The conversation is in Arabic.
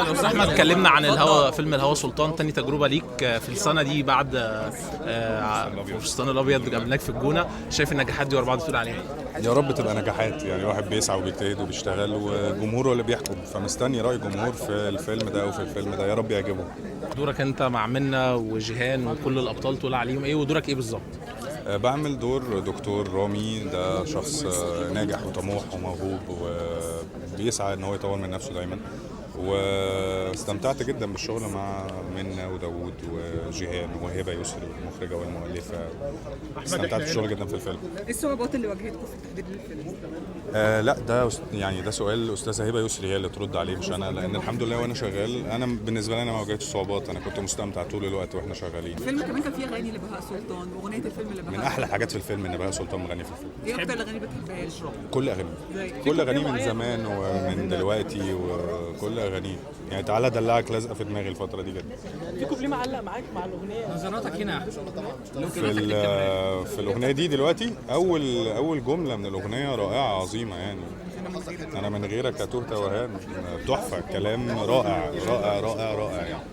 أستاذ أحمد، اتكلمنا عن الهوى، فيلم الهوى سلطان، تاني تجربة ليك في السنة دي بعد فستان الأبيض قابلناك في الجونة. شايف النجاحات دي ورا بعض تقول عليها؟ يا رب تبقى نجاحات، يعني الواحد بيسعى وبيجتهد وبيشتغل وجمهوره اللي بيحكم، فمستني رأي الجمهور في الفيلم ده وفي الفيلم ده، يا رب يعجبه. دورك أنت مع منة وجيهان وكل الأبطال تقول عليهم إيه، ودورك إيه بالظبط؟ بعمل دور دكتور رامي، ده شخص ناجح وطموح وموهوب وبيسعى ان هو يطور من نفسه دايما، واستمتعت جدا بالشغل مع منة وداوود وجيهان وهبة يسري المخرجة والمؤلفة. استمتعت بالشغل جدا في الفيلم. ايه الصعوبات اللي واجهتكم في تحديد الفيلم؟ لا يعني ده سؤال الاستاذه هبه يسري هي اللي ترد عليه مش انا، لان الحمد لله وانا شغال انا بالنسبه لي انا ما واجهتش صعوبات، انا كنت مستمتع طول الوقت واحنا شغالين. الفيلم كمان كان فيه اغاني لبهاء سلطان، واغنيه الفيلم لبهاء من احلى حاجات في الفيلم ان بهاء سلطان مغني في الفيلم. ايه اكتر الاغاني بتحبها؟ كل اغانيه، كل اغانيه من زمان ومن دلوقتي، وكل اغانيه يعني تعالى دلعك لازقه في دماغي الفتره دي جدا. في كوبليه معلق معاك مع الاغنيه؟ نظراتك هنا في الاغنيه دي دلوقتي اول جمله من الاغنيه رائعه عظيمه يعني. انا من غيرك اتوه توهان، تحفه، كلام رائع رائع رائع رائع يعني.